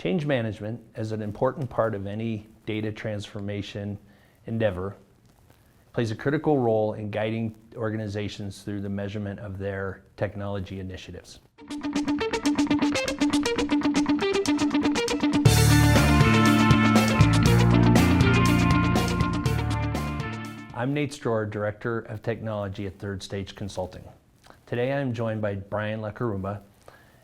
Change management, as an important part of any data transformation endeavor, plays a critical role in guiding organizations through the measurement of their technology initiatives. I'm Nate Strohr, Director of Technology at Third Stage Consulting. Today I'm joined by Brian Lecarumba,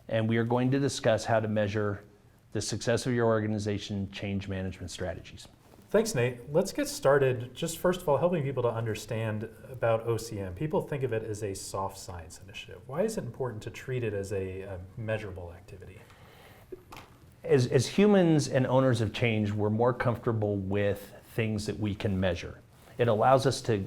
and we are going to discuss how to measure the success of your organization change management strategies. Thanks, Nate. Let's get started. Just first of all, helping people to understand about OCM. People think of it as a soft science initiative. Why is it important to treat it as a measurable activity? As humans and owners of change, we're more comfortable with things that we can measure. It allows us to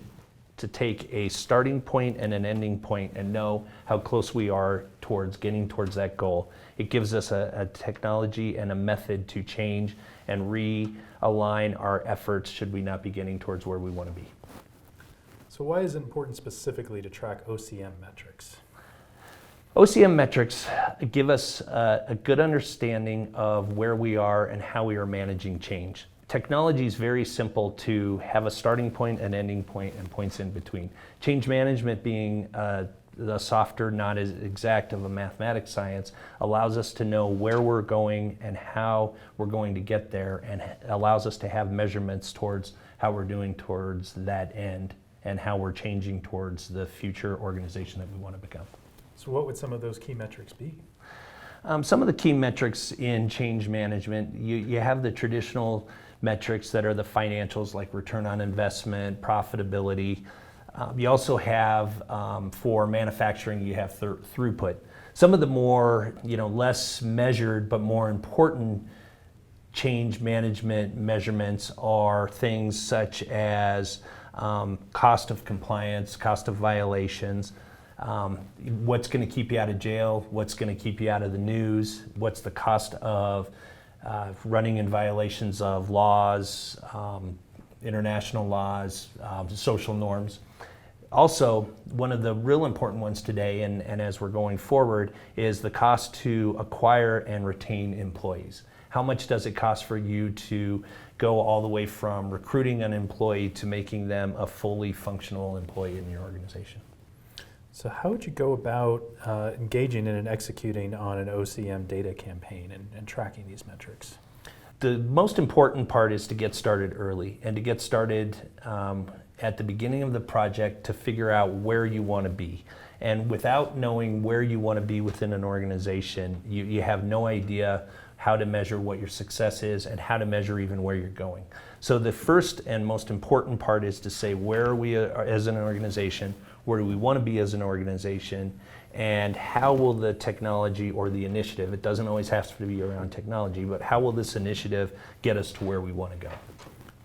take a starting point and an ending point and know how close we are towards getting towards that goal. It gives us a technology and a method to change and realign our efforts should we not be getting towards where we want to be. So why is it important specifically to track OCM metrics? OCM metrics give us a good understanding of where we are and how we are managing change. Technology is very simple to have a starting point, an ending point, and points in between. Change management being the softer, not as exact of a mathematics science, allows us to know where we're going and how we're going to get there, and allows us to have measurements towards how we're doing towards that end and how we're changing towards the future organization that we want to become. So what would some of those key metrics be? Some of the key metrics in change management, you have the traditional metrics that are the financials like return on investment, profitability. You also have, for manufacturing, you have throughput. Some of the more, less measured but more important change management measurements are things such as cost of compliance, cost of violations, what's going to keep you out of jail, what's going to keep you out of the news, what's the cost of running in violations of laws, international laws, social norms. Also, one of the real important ones today, and as we're going forward, is the cost to acquire and retain employees. How much does it cost for you to go all the way from recruiting an employee to making them a fully functional employee in your organization? So how would you go about engaging in and executing on an OCM data campaign and tracking these metrics? The most important part is to get started early and to get started at the beginning of the project to figure out where you want to be. And without knowing where you want to be within an organization, you have no idea how to measure what your success is and how to measure even where you're going. So the first and most important part is to say, where are we as an organization? Where do we want to be as an organization? And how will the technology or the initiative, it doesn't always have to be around technology, but how will this initiative get us to where we want to go?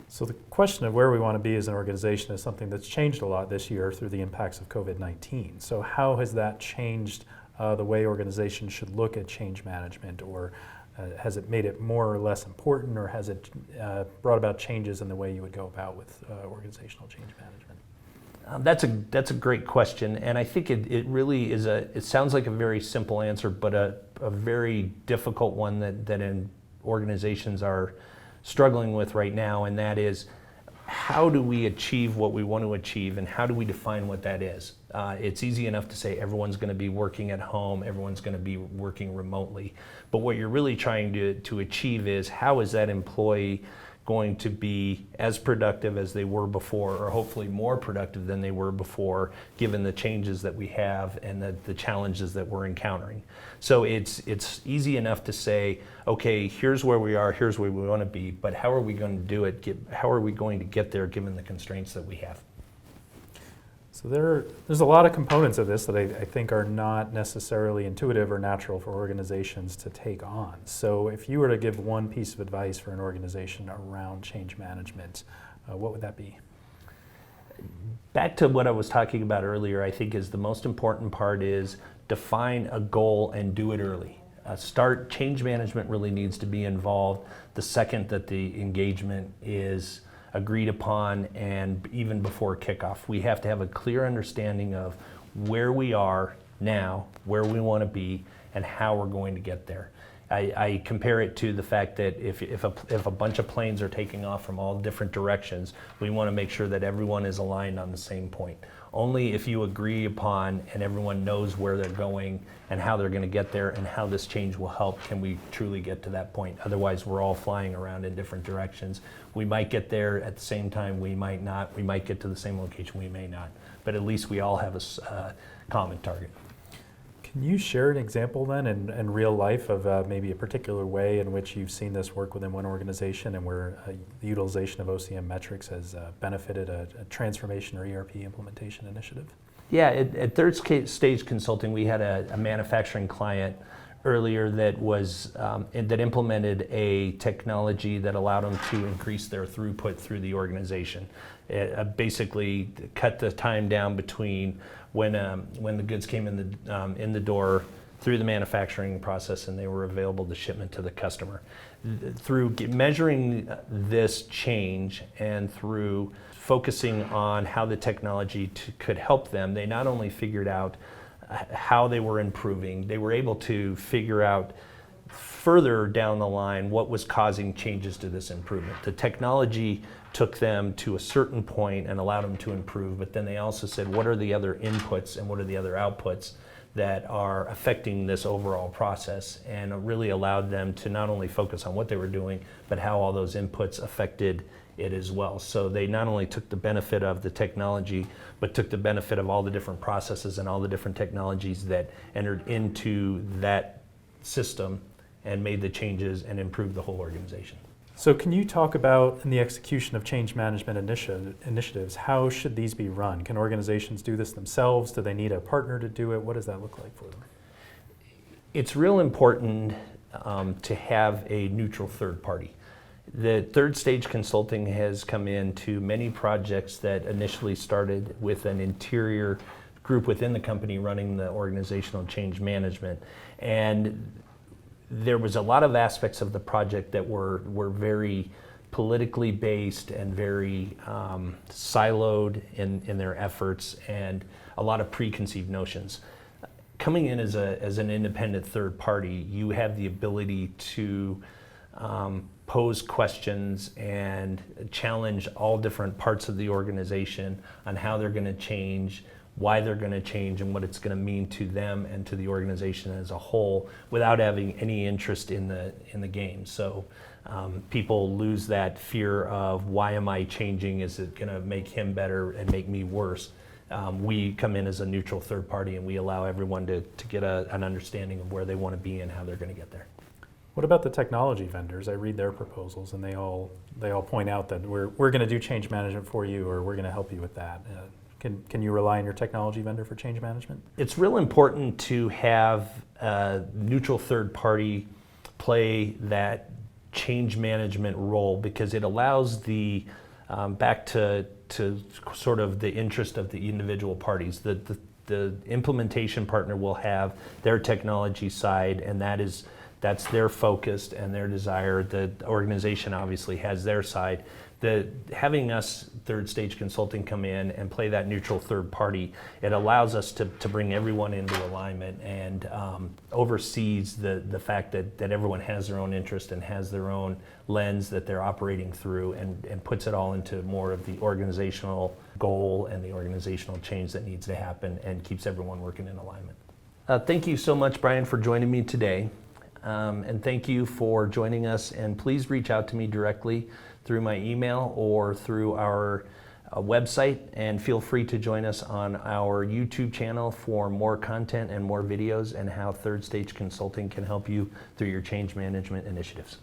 So the question of where we want to be as an organization is something that's changed a lot this year through the impacts of COVID-19. So how has that changed the way organizations should look at change management, or has it made it more or less important, or has it brought about changes in the way you would go about with organizational change management? That's a great question, and I think it really is it sounds like a very simple answer, but a very difficult one that organizations are struggling with right now, and that is, how do we achieve what we want to achieve, and how do we define what that is? It's easy enough to say everyone's going to be working at home, everyone's going to be working remotely, but what you're really trying to achieve is, how is that employee going to be as productive as they were before, or hopefully more productive than they were before, given the changes that we have and the challenges that we're encountering. So it's easy enough to say, okay, here's where we are, here's where we want to be, but how are we going to do it? How are we going to get there given the constraints that we have? So there's a lot of components of this that I think are not necessarily intuitive or natural for organizations to take on. So if you were to give one piece of advice for an organization around change management, what would that be? Back to what I was talking about earlier, I think is the most important part is define a goal and do it early. Change management really needs to be involved the second that the engagement is agreed upon, and even before kickoff. We have to have a clear understanding of where we are now, where we want to be, and how we're going to get there. I compare it to the fact that if a bunch of planes are taking off from all different directions, we want to make sure that everyone is aligned on the same point. Only if you agree upon and everyone knows where they're going and how they're going to get there and how this change will help can we truly get to that point. Otherwise, we're all flying around in different directions. We might get there at the same time, we might not. We might get to the same location, we may not. But at least we all have a common target. Can you share an example then in real life of maybe a particular way in which you've seen this work within one organization and where the utilization of OCM metrics has benefited a transformation or ERP implementation initiative? Yeah, at Third Stage Consulting, we had a manufacturing client earlier that was that implemented a technology that allowed them to increase their throughput through the organization. It basically cut the time down between when the goods came in the door through the manufacturing process and they were available to shipment to the customer. Through measuring this change and through focusing on how the technology could help them, they not only figured out how they were improving, they were able to figure out further down the line what was causing changes to this improvement. The technology took them to a certain point and allowed them to improve, but then they also said, what are the other inputs and what are the other outputs that are affecting this overall process, and it really allowed them to not only focus on what they were doing, but how all those inputs affected it as well. So they not only took the benefit of the technology, but took the benefit of all the different processes and all the different technologies that entered into that system and made the changes and improved the whole organization. So can you talk about, in the execution of change management initiatives, how should these be run? Can organizations do this themselves? Do they need a partner to do it? What does that look like for them? It's real important to have a neutral third party. The Third Stage Consulting has come into many projects that initially started with an interior group within the company running the organizational change management. And there was a lot of aspects of the project that were very politically based and very siloed in their efforts, and a lot of preconceived notions. Coming in as an independent third party, you have the ability to pose questions and challenge all different parts of the organization on how they're going to change, why they're going to change, and what it's going to mean to them and to the organization as a whole, without having any interest in the game. So people lose that fear of, why am I changing? Is it going to make him better and make me worse? We come in as a neutral third party, and we allow everyone to get an understanding of where they want to be and how they're going to get there. What about the technology vendors? I read their proposals, and they all point out that we're going to do change management for you, or we're going to help you with that. Can you rely on your technology vendor for change management? It's real important to have a neutral third party play that change management role, because it allows the back to sort of the interest of the individual parties. The implementation partner will have their technology side, and that's their focus and their desire. The organization obviously has their side. Having us, Third Stage Consulting, come in and play that neutral third party, it allows us to bring everyone into alignment and oversees the fact that everyone has their own interest and has their own lens that they're operating through, and puts it all into more of the organizational goal and the organizational change that needs to happen, and keeps everyone working in alignment. Thank you so much, Brian, for joining me today. And thank you for joining us, and please reach out to me directly through my email or through our website, and feel free to join us on our YouTube channel for more content and more videos and how Third Stage Consulting can help you through your change management initiatives.